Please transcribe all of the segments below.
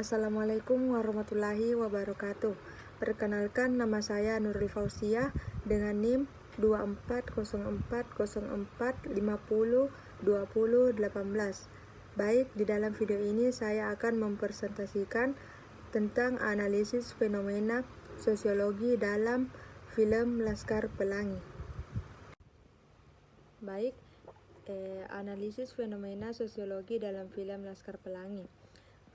Assalamualaikum warahmatullahi wabarakatuh. Perkenalkan, nama saya Nurul Fauziah dengan NIM 240404502018. Baik, di dalam video ini saya akan mempresentasikan tentang analisis fenomena sosiologi dalam film Laskar Pelangi. Baik, analisis fenomena sosiologi dalam film Laskar Pelangi.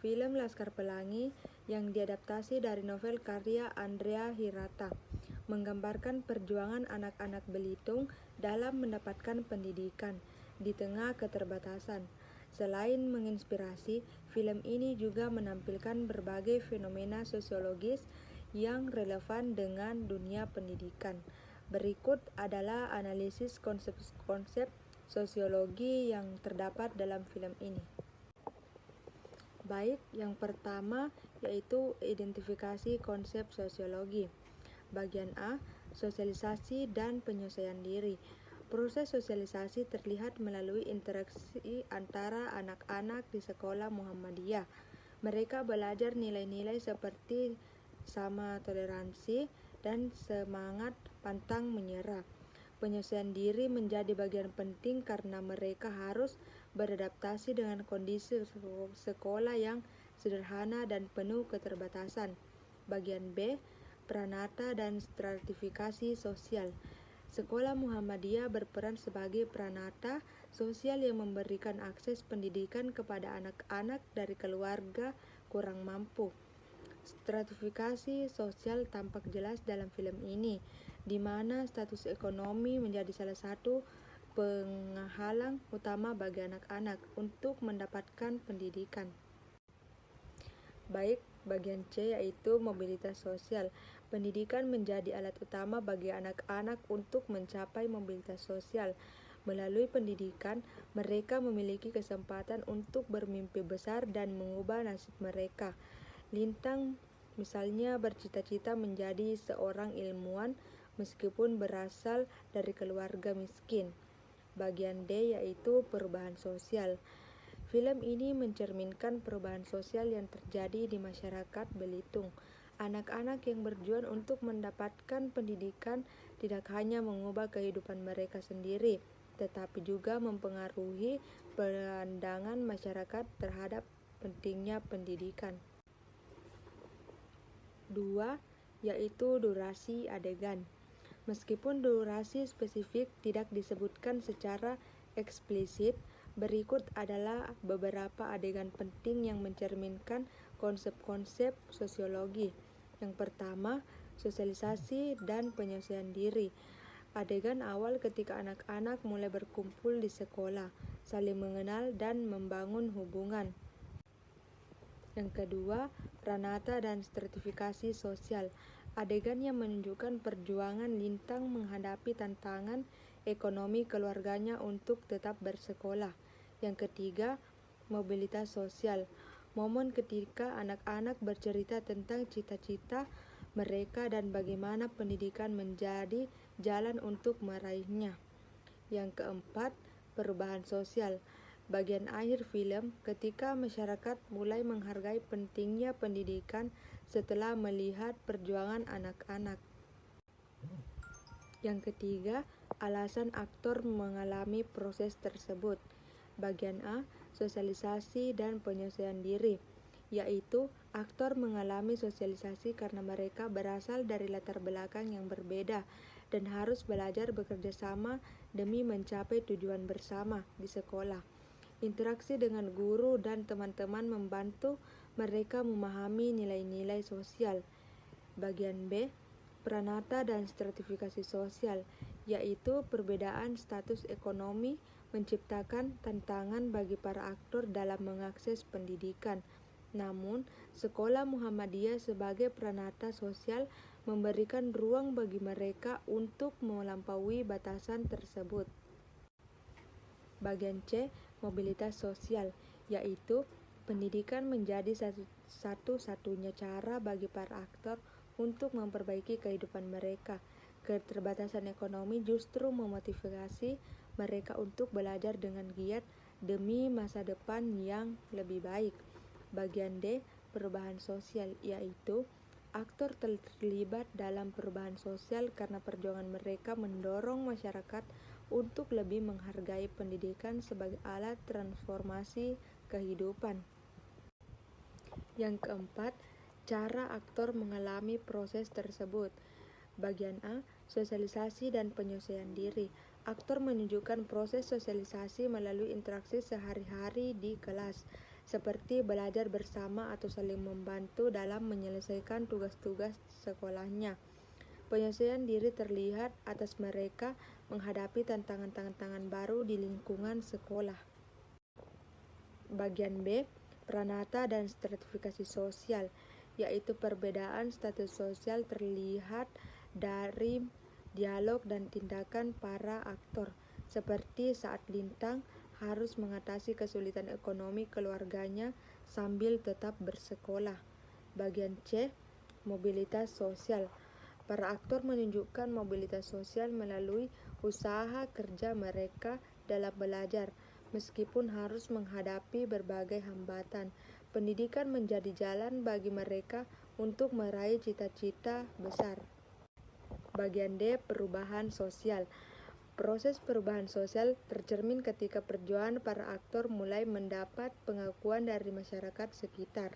Film Laskar Pelangi yang diadaptasi dari novel karya Andrea Hirata menggambarkan perjuangan anak-anak Belitung dalam mendapatkan pendidikan di tengah keterbatasan. Selain menginspirasi, film ini juga menampilkan berbagai fenomena sosiologis yang relevan dengan dunia pendidikan. Berikut adalah analisis konsep-konsep sosiologi yang terdapat dalam film ini. Baik, yang pertama yaitu identifikasi konsep sosiologi. Bagian A, sosialisasi dan penyesuaian diri. Proses sosialisasi terlihat melalui interaksi antara anak-anak di sekolah Muhammadiyah. Mereka belajar nilai-nilai seperti sama toleransi dan semangat pantang menyerah. Penyesuaian diri menjadi bagian penting karena mereka harus beradaptasi dengan kondisi sekolah yang sederhana dan penuh keterbatasan. Bagian B, pranata dan stratifikasi sosial. Sekolah Muhammadiyah berperan sebagai pranata sosial yang memberikan akses pendidikan kepada anak-anak dari keluarga kurang mampu. Stratifikasi sosial tampak jelas dalam film ini, di mana status ekonomi menjadi salah satu penghalang utama bagi anak-anak untuk mendapatkan pendidikan. Baik, bagian C yaitu mobilitas sosial. Pendidikan menjadi alat utama bagi anak-anak untuk mencapai mobilitas sosial. Melalui pendidikan, mereka memiliki kesempatan untuk bermimpi besar dan mengubah nasib mereka. Lintang misalnya bercita-cita menjadi seorang ilmuwan meskipun berasal dari keluarga miskin. Bagian D yaitu perubahan sosial. Film ini mencerminkan perubahan sosial yang terjadi di masyarakat Belitung. Anak-anak yang berjuang untuk mendapatkan pendidikan tidak hanya mengubah kehidupan mereka sendiri, tetapi juga mempengaruhi pandangan masyarakat terhadap pentingnya pendidikan. 2. Yaitu durasi adegan. Meskipun durasi spesifik tidak disebutkan secara eksplisit, berikut adalah beberapa adegan penting yang mencerminkan konsep-konsep sosiologi. Yang pertama, sosialisasi dan penyesuaian diri. Adegan awal ketika anak-anak mulai berkumpul di sekolah, saling mengenal dan membangun hubungan. Yang kedua, pranata dan stratifikasi sosial. Adegan yang menunjukkan perjuangan Lintang menghadapi tantangan ekonomi keluarganya untuk tetap bersekolah. Yang ketiga, mobilitas sosial. Momen ketika anak-anak bercerita tentang cita-cita mereka dan bagaimana pendidikan menjadi jalan untuk meraihnya. Yang keempat, perubahan sosial. Bagian akhir film, ketika masyarakat mulai menghargai pentingnya pendidikan setelah melihat perjuangan anak-anak. Yang ketiga, alasan aktor mengalami proses tersebut. Bagian A, sosialisasi dan penyesuaian diri, yaitu aktor mengalami sosialisasi karena mereka berasal dari latar belakang yang berbeda dan harus belajar bekerja sama demi mencapai tujuan bersama di sekolah. Interaksi dengan guru dan teman-teman membantu mereka memahami nilai-nilai sosial. Bagian B, pranata dan stratifikasi sosial, yaitu perbedaan status ekonomi menciptakan tantangan bagi para aktor dalam mengakses pendidikan. Namun, sekolah Muhammadiyah sebagai pranata sosial memberikan ruang bagi mereka untuk melampaui batasan tersebut. Bagian C, mobilitas sosial, yaitu pendidikan menjadi satu-satunya cara bagi para aktor untuk memperbaiki kehidupan mereka. Keterbatasan ekonomi justru memotivasi mereka untuk belajar dengan giat demi masa depan yang lebih baik. Bagian D, perubahan sosial, yaitu aktor terlibat dalam perubahan sosial karena perjuangan mereka mendorong masyarakat untuk lebih menghargai pendidikan sebagai alat transformasi kehidupan. Yang keempat, cara aktor mengalami proses tersebut. Bagian A, sosialisasi dan penyesuaian diri. Aktor menunjukkan proses sosialisasi melalui interaksi sehari-hari di kelas, seperti belajar bersama atau saling membantu dalam menyelesaikan tugas-tugas sekolahnya. Penyesuaian diri terlihat atas mereka menghadapi tantangan-tantangan baru di lingkungan sekolah. Bagian B, pranata dan stratifikasi sosial, yaitu perbedaan status sosial terlihat dari dialog dan tindakan para aktor, seperti saat Lintang harus mengatasi kesulitan ekonomi keluarganya sambil tetap bersekolah. Bagian C, mobilitas sosial. Para aktor menunjukkan mobilitas sosial melalui usaha kerja mereka dalam belajar, meskipun harus menghadapi berbagai hambatan. Pendidikan menjadi jalan bagi mereka untuk meraih cita-cita besar. Bagian D, perubahan sosial. Proses perubahan sosial tercermin ketika perjuangan para aktor mulai mendapat pengakuan dari masyarakat sekitar.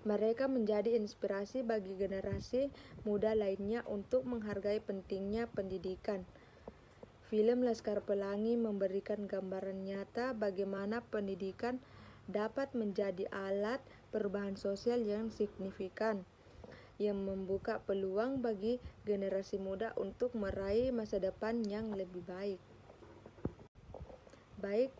Mereka menjadi inspirasi bagi generasi muda lainnya untuk menghargai pentingnya pendidikan. Film Laskar Pelangi memberikan gambaran nyata bagaimana pendidikan dapat menjadi alat perubahan sosial yang signifikan, yang membuka peluang bagi generasi muda untuk meraih masa depan yang lebih baik. Baik,